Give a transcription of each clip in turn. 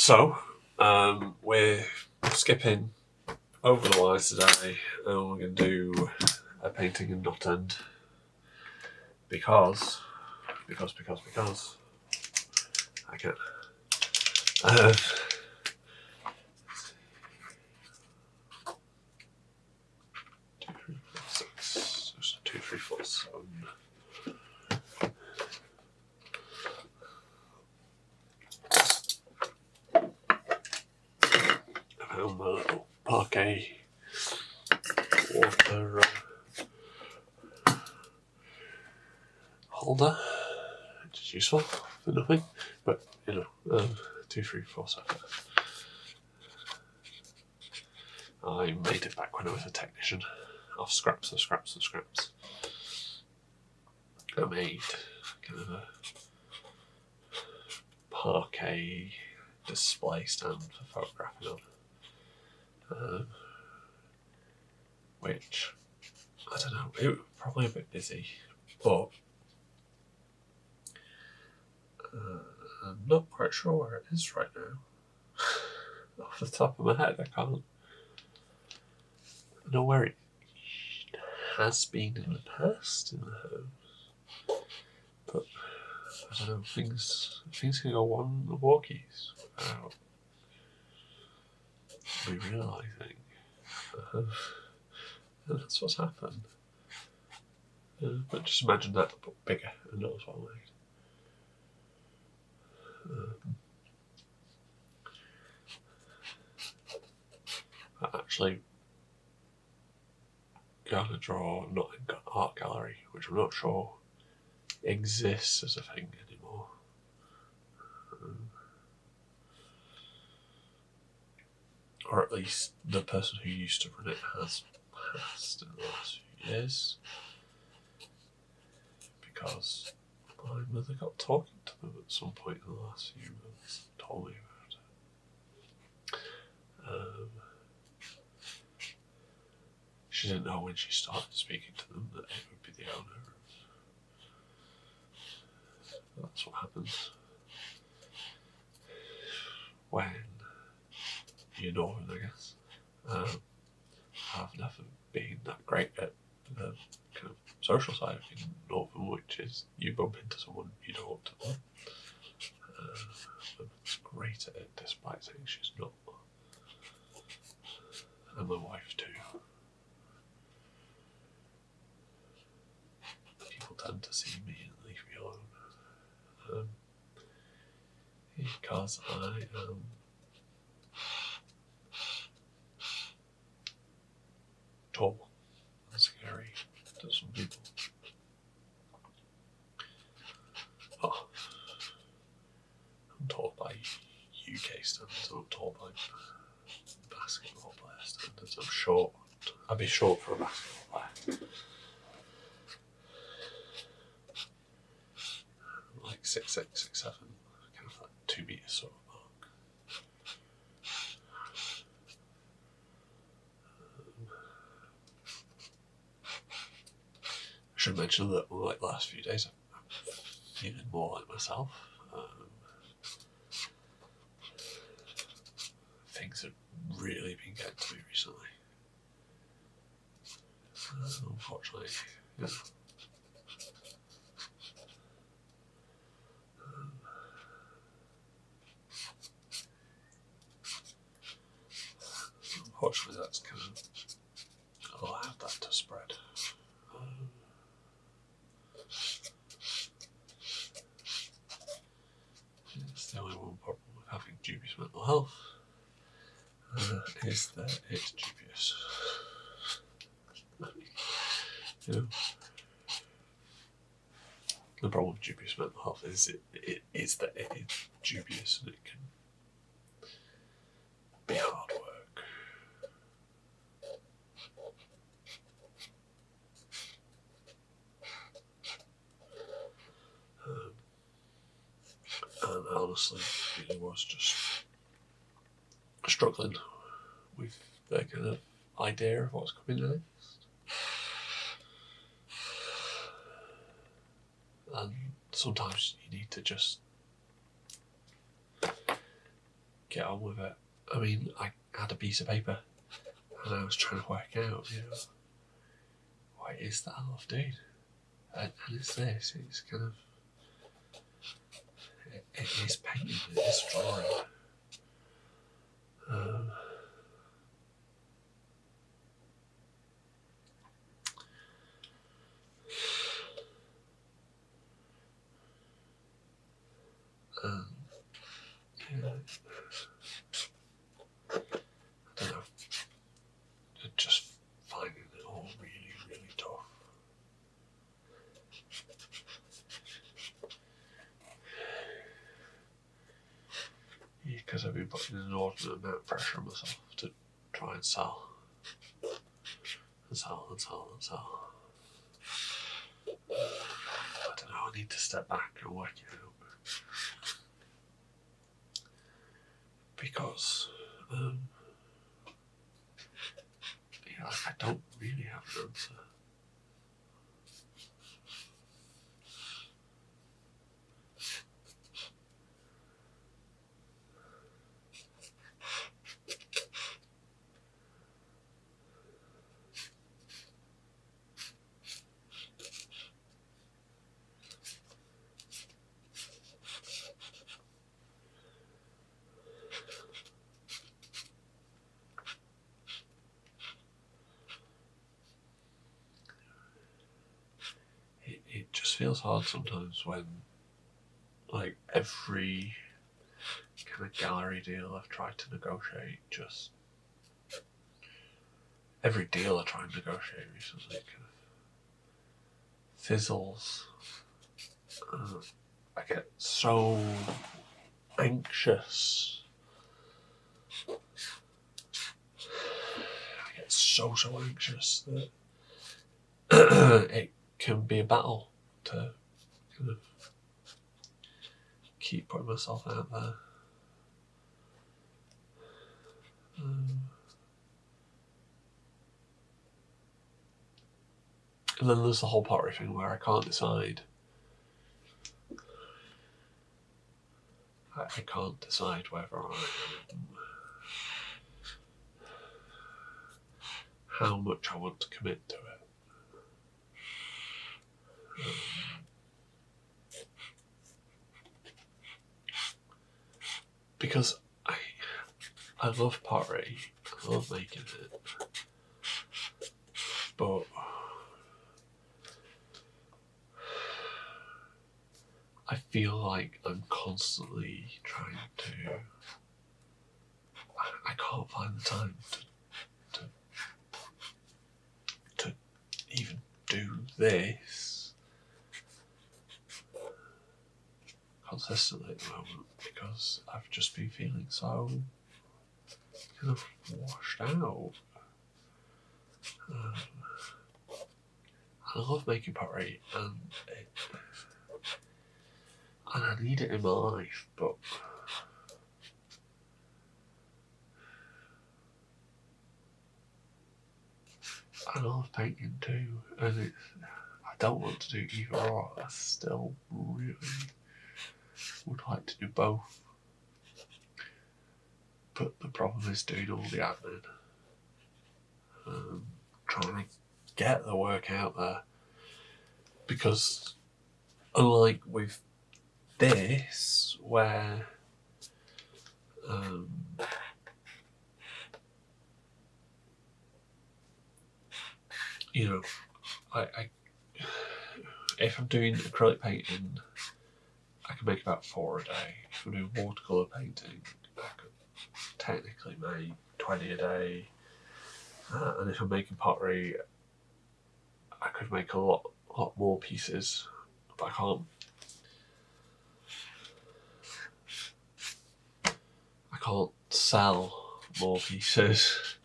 So, we're skipping over the wires today, and we're going to do a painting in Knott End because I can. 2, 3, 4, 6. There's 2, 3, 4, 7. I found my little parquet water holder, which is useful for nothing, but 2, 3, 4, 7. I made it back when I was a technician, off scraps and scraps and scraps. I made kind of a parquet display stand for photographing on, which, I don't know, it was probably a bit busy, but I'm not quite sure where it is right now. Off the top of my head, I can't know where it has been in the past in the house, but I don't know, things can go on the walkies without me realising. And that's what's happened. But just imagine that, but bigger and not as well made. I'm actually going to draw Knott End Gallery, which I'm not sure exists as a thing anymore. Or at least the person who used to run it has passed in the last few years, because my mother got talking to them at some point in the last few months and told me about it. She didn't know when she started speaking to them that it would be the owner. That's what happens when you're northern, I guess. I've never been that great at the kind of social side of being northern, which is you bump into someone you don't want to know. She's great at it, despite saying she's not. And my wife too. People tend to see me and leave me alone. Because I am tall and scary to some people. Oh, I'm tall by UK standards, I'm tall by basketball player standards. I'm short. I'd be short for a basketball player. I'm like 6'6", 6'7", kind of like 2 meters sort of mark. I should mention that like the last few days I'm feeling more like myself. Things have really been getting to me recently. Unfortunately, yeah. Unfortunately, that's kind of allowed that to spread. It's the only one problem with having dubious mental health, is that it's dubious. The problem with dubious mental health is is that it is dubious and it can be hard work. And honestly, it was just struggling with the kind of idea of what's coming next. And sometimes you need to just get on with it. I mean, I had a piece of paper and I was trying to work out, what is that I love doing? And it's this, it's kind of, it is painting, it is drawing. Yeah. I don't know. Just finding it all really, really tough. Because I've been putting an inordinate amount of pressure on myself to try and sell. And sell, and sell, and sell. I don't know, I need to step back and work it out. Because, I don't really have an answer. It just feels hard sometimes when, like, every kind of gallery deal I've tried to negotiate, just every deal I try and negotiate recently kind of fizzles. I get so anxious. I get so anxious that it can be a battle to kind of keep putting myself out there. And then there's the whole pottery thing where I can't decide. I can't decide whether how much I want to commit to it. Because I love pottery, I love making it, but I feel like I'm constantly trying to. I can't find the time to even do this consistently at the moment, because I've just been feeling so kind of washed out. I love making pottery, and I need it in my life, but I love painting too, and I don't want to do either or. I still really would like to do both. But the problem is doing all the admin, trying to get the work out there, because unlike with this, where I if I'm doing acrylic painting, I can make about 4 a day. If I'm doing watercolour painting, I could technically make 20 a day. And if I'm making pottery, I could make a lot more pieces, but I can't sell more pieces.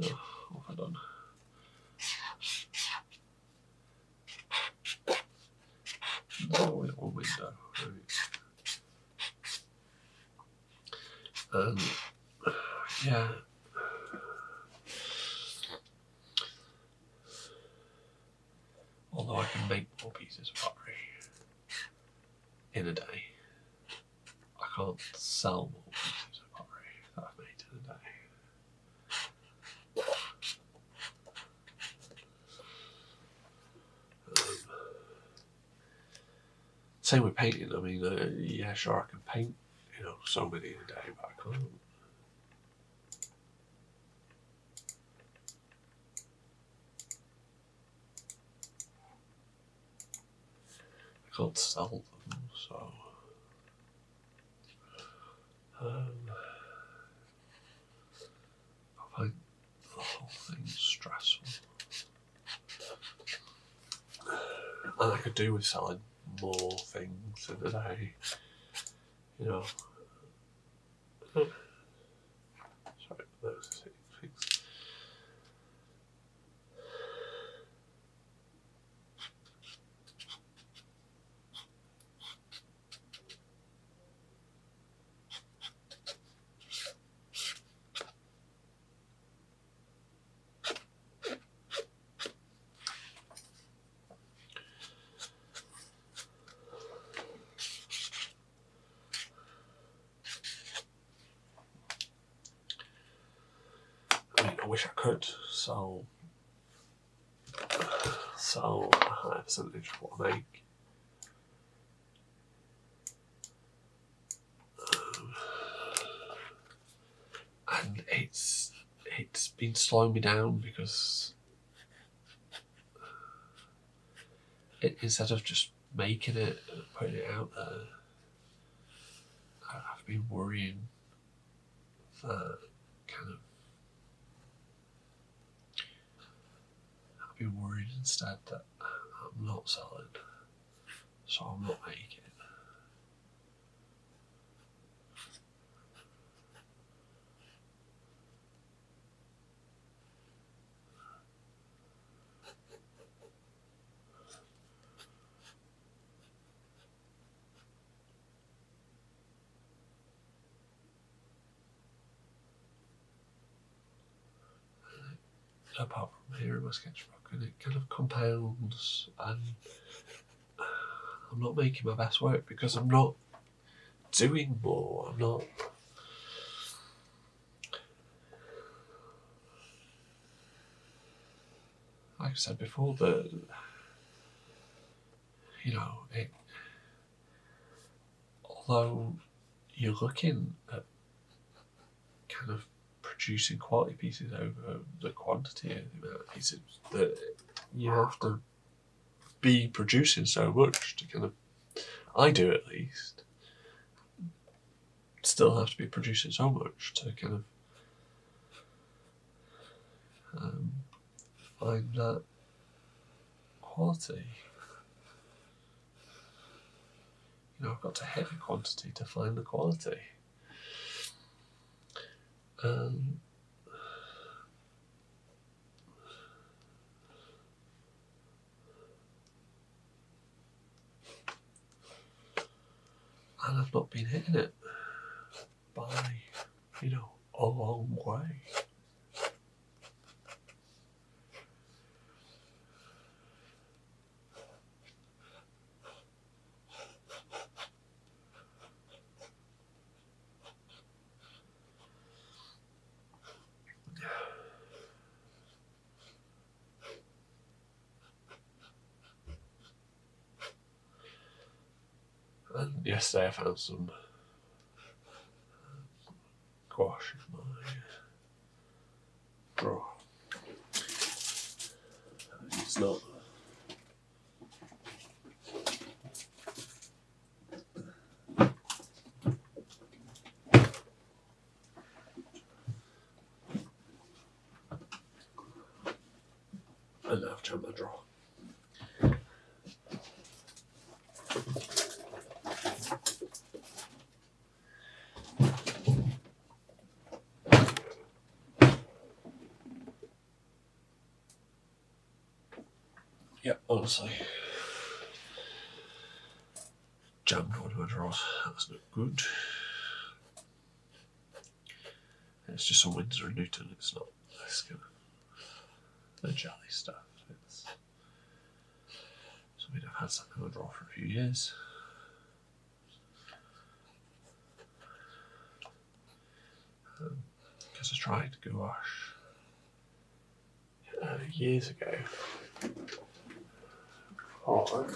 Oh, what have I done? No, in one window. Right. Yeah. Although I can make more pieces of pottery in a day, I can't sell more pieces. Same with painting. I mean, yeah, sure, I can paint, so many a day, but I can't. I can't sell them, so. I find the whole thing stressful. And I could do with selling more things in a day, Sorry, those things. I wish I could sell a higher percentage of what I make. And it's been slowing me down because instead of just making it and putting it out there, I've been worrying that I've been worried instead that I'm not selling, so I'm not making. Apart from here in my sketchbook, and it kind of compounds, and I'm not making my best work because I'm not doing more. I'm not. Like I said before, although you're looking at kind of producing quality pieces over the quantity of the amount of pieces, that you have to be producing so much to kind of, I do at least, still have to be producing so much to kind of find that quality. I've got to hit the quantity to find the quality. And I've not been hitting it by, a long way. And yesterday I found some gouache in my drawer. It's not. And I've turned my drawer. Yeah, honestly. Jammed one of my drawers. That's not good. It's just some Winsor & Newton. It's not this kind of the jelly stuff. It's something I've had stuck in my drawer for a few years. Because I tried gouache years ago. Oh,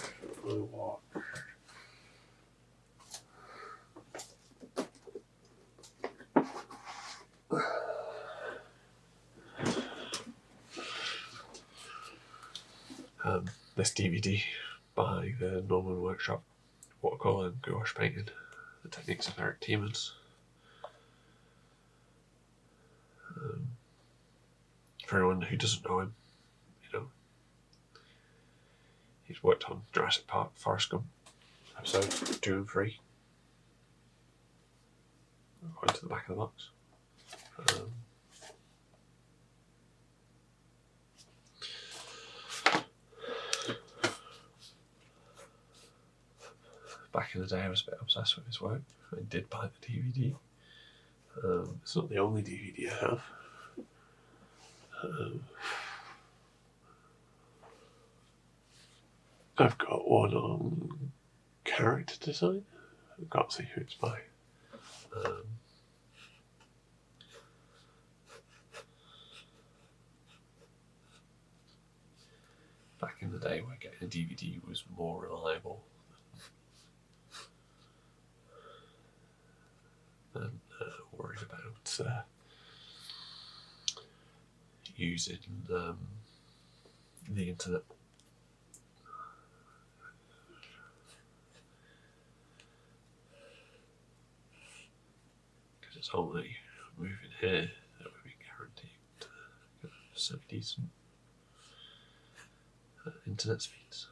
blue wash. this DVD by the Norman Workshop Watercolour and Gouache Painting, the techniques of Eric Tiemens. For anyone who doesn't know him, he's worked on Jurassic Park, Forrest Gump, episodes 2 and 3. Going to the back of the box. Back in the day I was a bit obsessed with his work. I did buy the DVD. It's not the only DVD I have. I've got one on character design. I can't see who it's by. Back in the day where getting a DVD was more reliable than worried about using the internet. Because it's only moving here that would be guaranteed some decent internet speeds.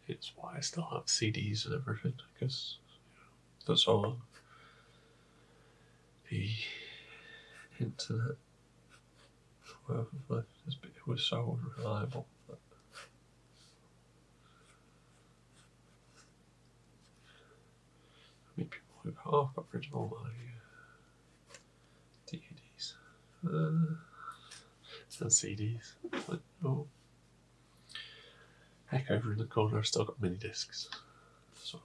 It's why I still have CDs and everything, because that's all the internet it was so unreliable. But I mean, people who I've got original my DVDs and CDs. But, oh. Heck, over in the corner I've still got mini discs. So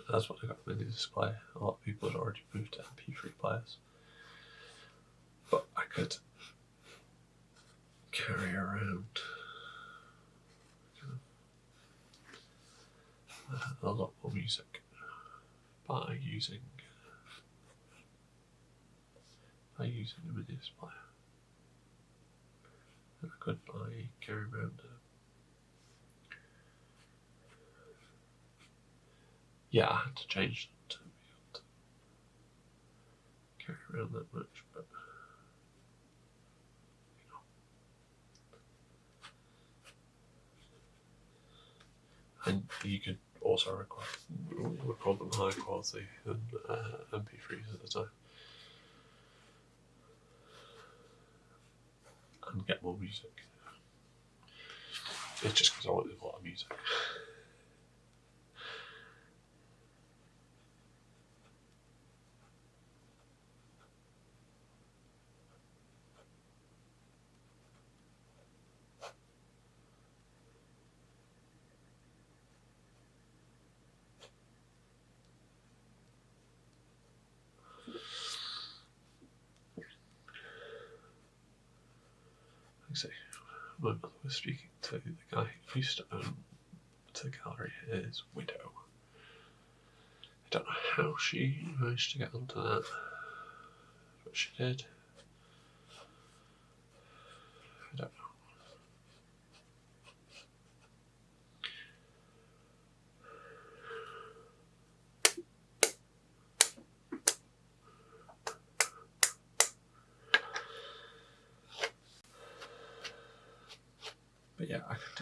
that's what I got mini disc player. A lot of people had already moved to MP3 players. But I could carry around a lot more music by using a mini disc player. And I could carry around yeah, I had to change them to be able to carry around that much, but and you could also record them high quality than MP3s at the time, and get more music. It's just because I wanted a lot of music. See, my mother was speaking to the guy who used to own the gallery, his widow. I don't know how she managed to get onto that, but she did. I don't know. But yeah, I could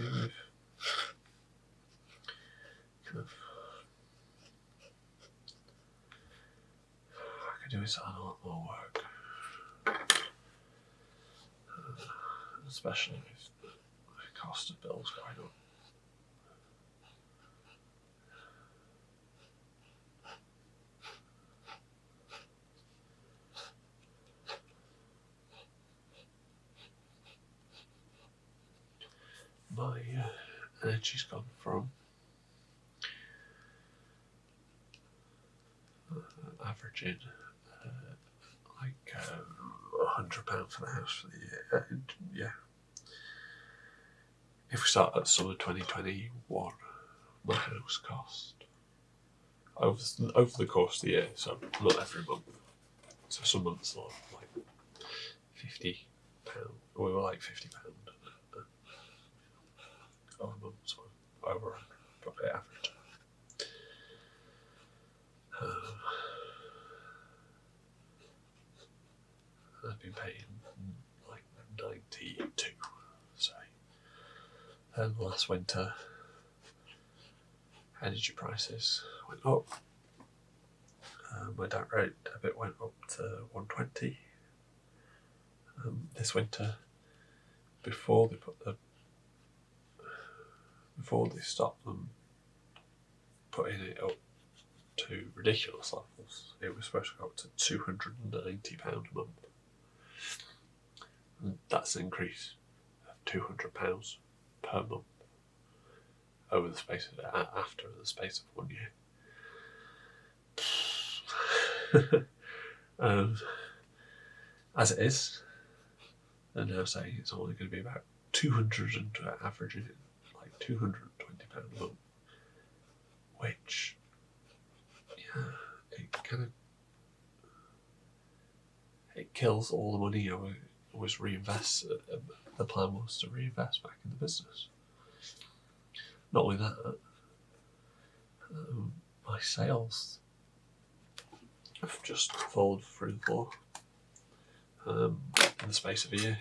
do with a lot more work, especially with the cost of bills going up. my energy's gone from averaging like £100 for the house for the year. Yeah. If we start at summer 2021, my house cost over the course of the year, so not every month. So some months are like £50. We were like £50 over months, or over probably average. I've been paying like 92, say. And last winter, energy prices went up. My direct debit went up to 120. This winter, before they stopped them putting it up to ridiculous levels, it was supposed to go up to £290 a month. And that's an increase of £200 per month over the space of after the space of 1 year. As it is, they're now saying it's only going to be about averaging like £220 a month, which, yeah, it kills all the money I was reinvest. The plan was to reinvest back in the business. Not only that, my sales have just fallen through the floor in the space of a year.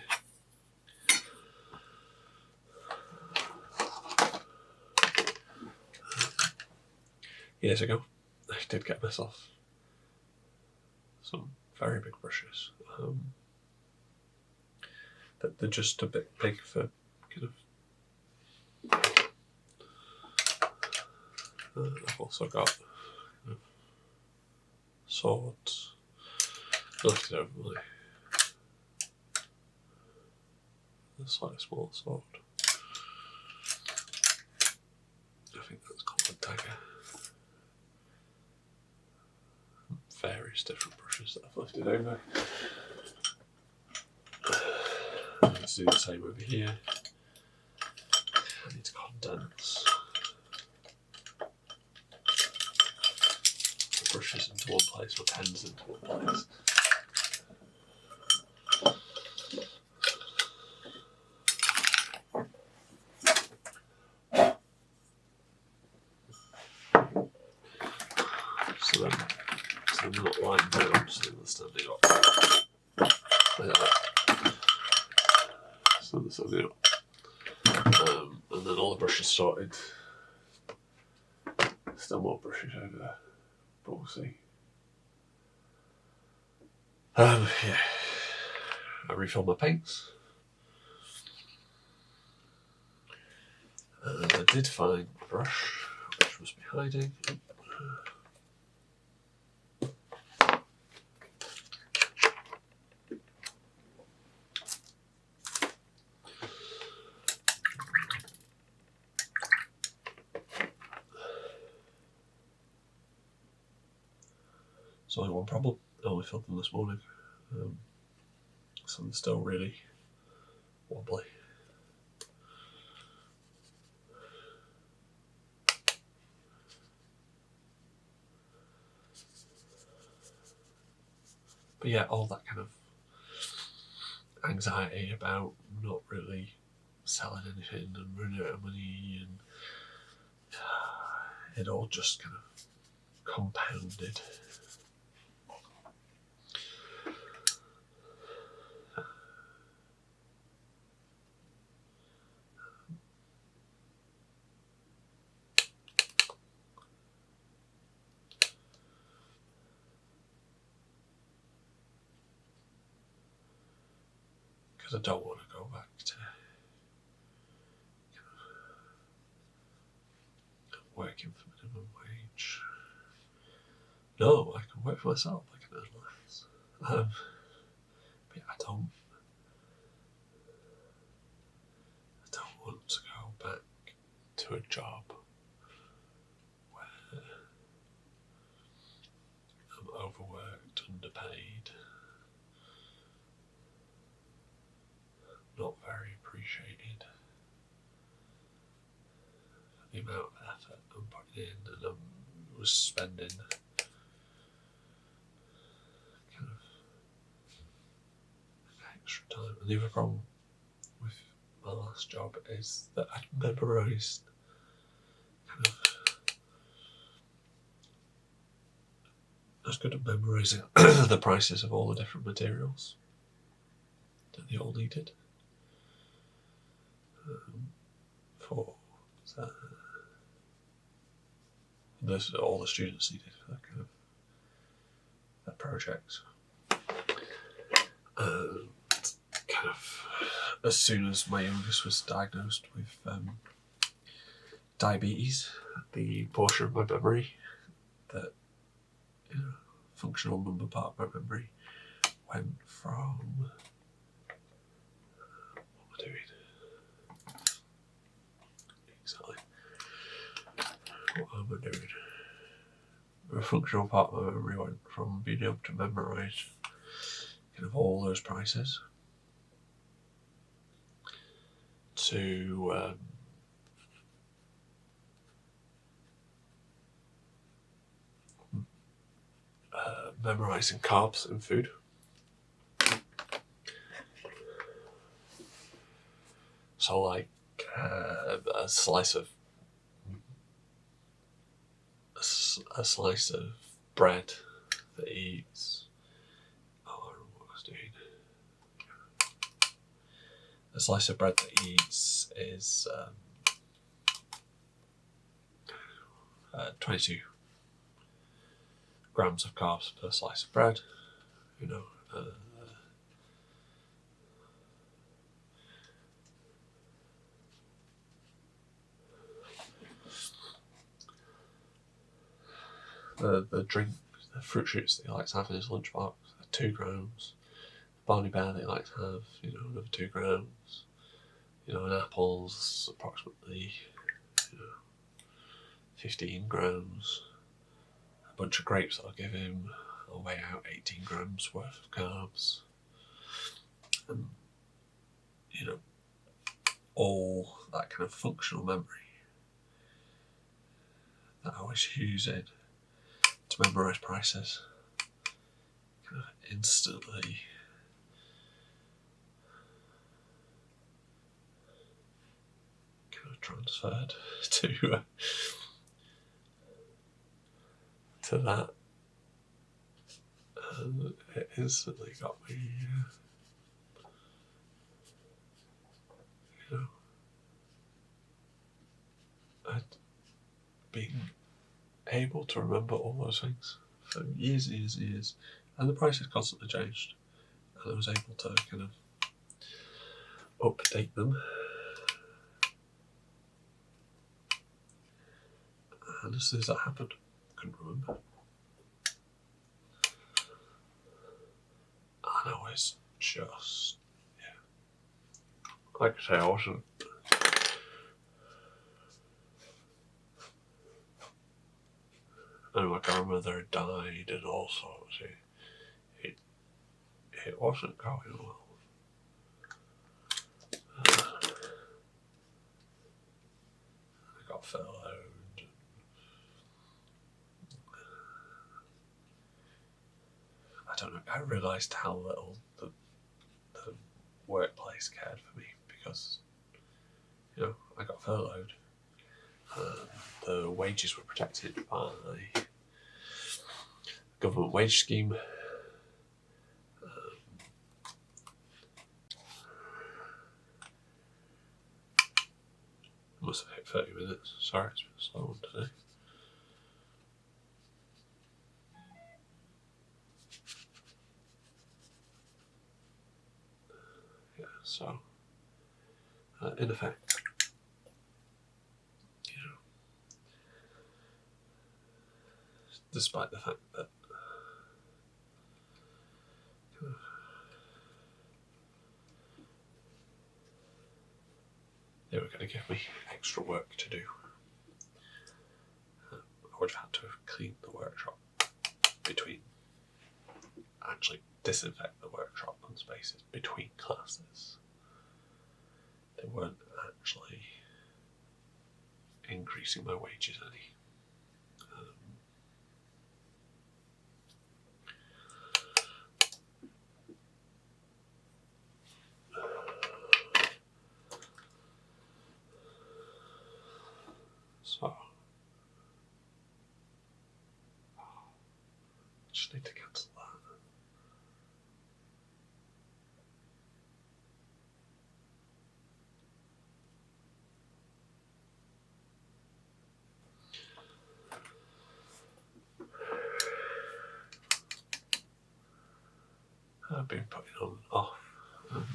Years ago, I did get myself some very big brushes. That they're just a bit big for kind of. I've also got swords. I lifted over my slightly small sword. I think that's called a dagger. Various different brushes that I've lifted over. I need to do the same over here. I need to condense the brushes into one place, or pens into one place. So they're not lying down, so they're standing up. Like that. So they're standing up. And then all the brushes sorted. Still more brushes over there, but we'll see. Yeah. I refilled my paints. And I did find the brush, which must be hiding. There's only one problem. I only filled them this morning. So they're still really wobbly. But yeah, all that kind of anxiety about not really selling anything and running out of money, and it all just kind of compounded. Because I don't want to go back to working for minimum wage. No, I can work for myself. I can earn less. But yeah, I don't want to go into a job where I'm overworked, underpaid, not very appreciated for the amount of effort I'm putting in, and I was spending kind of extra time. And the other problem with my last job is that I'd memorised kind of, I was good at memorising the prices of all the different materials that they all needed for all the students needed for that kind of their projects. Kind of as soon as my youngest was diagnosed with diabetes, the portion of my memory that functional number part of my memory went from what am I doing? Exactly. What am I doing? The functional part of my memory went from being able to memorise kind of all those prices to memorising carbs in food. So like a slice of bread that eats. Oh, I don't know what I was doing. A slice of bread that eats is 22 grams of carbs per slice of bread. The drink, the fruit shoots that he likes to have in his lunchbox are 2 grams. Barney bear that he likes to have, another 2 grams. And apples approximately 15 grams. A bunch of grapes that I'll give him, I'll weigh out 18 grams worth of carbs. And all that kind of functional memory that I was using to memorise prices kind of instantly kind of transferred to that, and it instantly got me I'd been able to remember all those things for years and years and years, and the prices constantly changed, and I was able to kind of update them, and as soon as that happened, I couldn't remember. And I was just, like I say, I wasn't and my grandmother had died and all sorts. It wasn't going well. I got furloughed. I don't know, I realised how little the workplace cared for me because, I got furloughed. The wages were protected by the government wage scheme. Must have hit 30 minutes. Sorry, it's been a slow one today. Yeah, so in effect, despite the fact that they were going to give me extra work to do. I would have had to have cleaned the workshop between, actually disinfect the workshop and spaces between classes. They weren't actually increasing my wages any. So just need to cancel that. I've been putting on off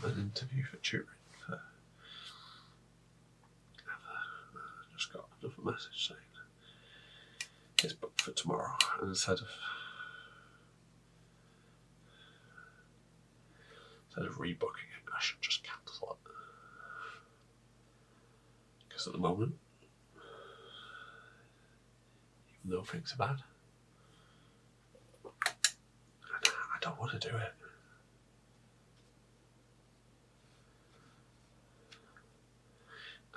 an interview for tutoring. I just got another message saying it's booked for tomorrow, and instead of rebooking it, I should just cancel it. Because at the moment, even though things are bad, I don't want to do it.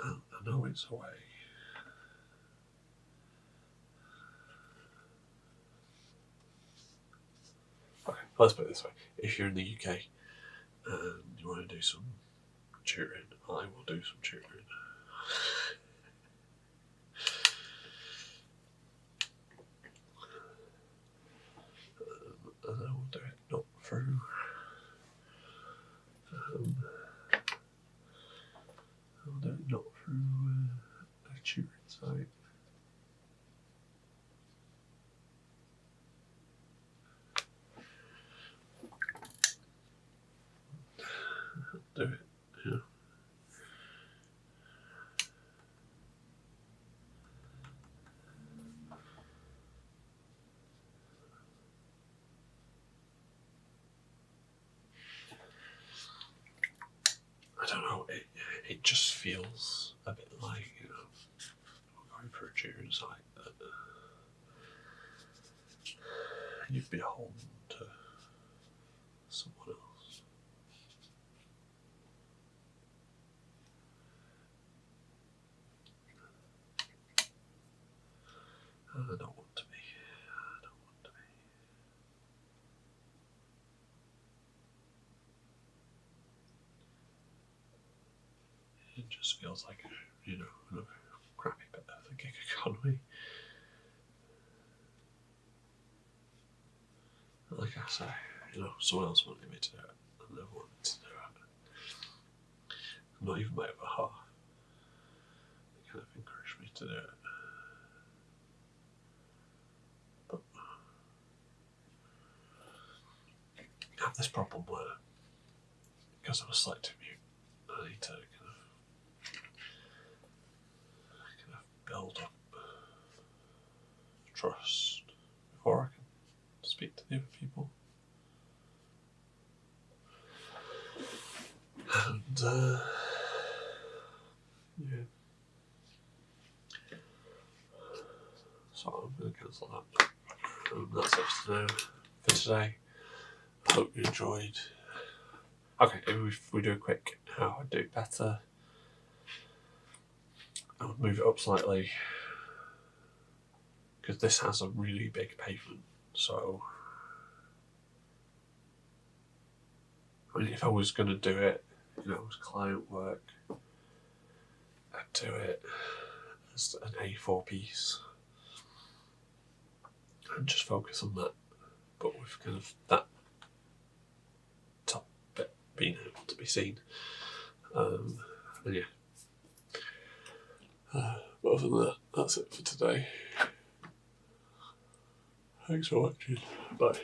I know it's a way. Okay, let's put it this way. If you're in the UK and you want to do some tutoring, I will do some tutoring. And I will do it not through I'll do it not through a tutoring site. I'll do it, yeah. I don't know, it just feels a bit like, going for a tutoring site that you'd be beholden to someone else. I don't want to be. I don't want to be. It just feels like, another crappy bit of the gig economy. Like I say, someone else wanted me to do it, and they wanted to do it. Not even my other half. They kind of encouraged me to do it. But I have this problem where, because I'm a selective mute, I need to kind of build up trust before I can speak to the other people. And yeah. So I'm going to cancel that. That's it for today. I hope you enjoyed. Okay, if we do a quick how I do it better, I'll move it up slightly because this has a really big pavement. So, I mean, if I was going to do it, as client work, I'd do it as an A4 piece and just focus on that, but with kind of that top bit being able to be seen. And yeah. But other than that, that's it for today. Thanks for watching. Bye.